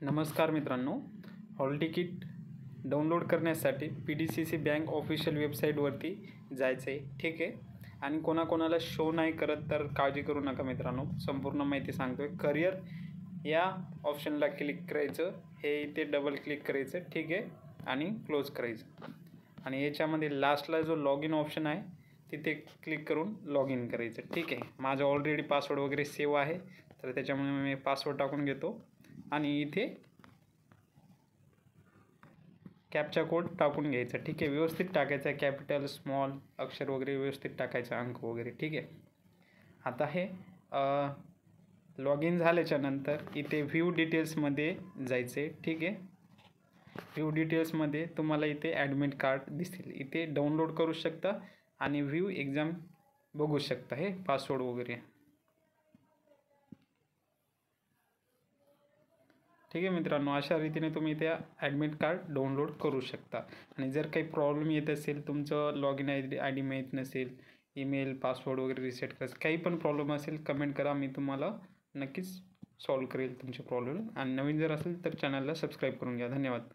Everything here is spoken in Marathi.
नमस्कार मित्रांनो, हॉल तिकीट डाउनलोड करण्यासाठी PDCC बँक ऑफिशियल वेबसाईटवरती जायचं आहे. ठीक आहे. आणि कोणाकोणाला शो नाही करत तर काळजी करू नका मित्रांनो, संपूर्ण माहिती सांगतोय. करिअर या ऑप्शनला क्लिक करायचं, हे इथे डबल क्लिक करायचं. ठीक आहे. आणि क्लोज करायचं. आणि याच्यामध्ये लास्टला जो लॉग इन ऑप्शन आहे तिथे क्लिक करून लॉग इन करायचं. ठीक आहे. माझा ऑलरेडी पासवर्ड वगैरे सेव्ह आहे, तर त्याच्यामुळे मी पासवर्ड टाकून घेतो आणि इथे कॅप्चा कोड टाकून घ्यायचा. ठीक आहे. व्यवस्थित टाकायचा, कॅपिटल स्मॉल अक्षर वगैरे व्यवस्थित टाकायचं, अंक वगैरे. ठीक आहे. आता हे लॉग इन झाल्याच्या नंतर इथे व्ह्यू डिटेल्समध्ये जायचे. ठीक आहे. व्ह्यू डिटेल्समध्ये तुम्हाला इथे ॲडमिट कार्ड दिसतील, इथे डाउनलोड करू शकता आणि व्ह्यू एक्झाम बघू शकता, हे पासवर्ड वगैरे. ठीक आहे मित्रांनो, अशा रीतीने तुम्ही त्या ॲडमिट कार्ड डाउनलोड करू शकता. आणि जर काही प्रॉब्लेम येत असेल, तुमचं लॉग इन आय डी माहीत नसेल, ईमेल पासवर्ड वगैरे रिसेट करायचं, काही पण प्रॉब्लेम असेल कमेंट करा, मी तुम्हाला नक्कीच सॉल्व करेल तुमचे प्रॉब्लेम. आणि नवीन जर असेल तर चॅनलला सबस्क्राईब करून घ्या. धन्यवाद.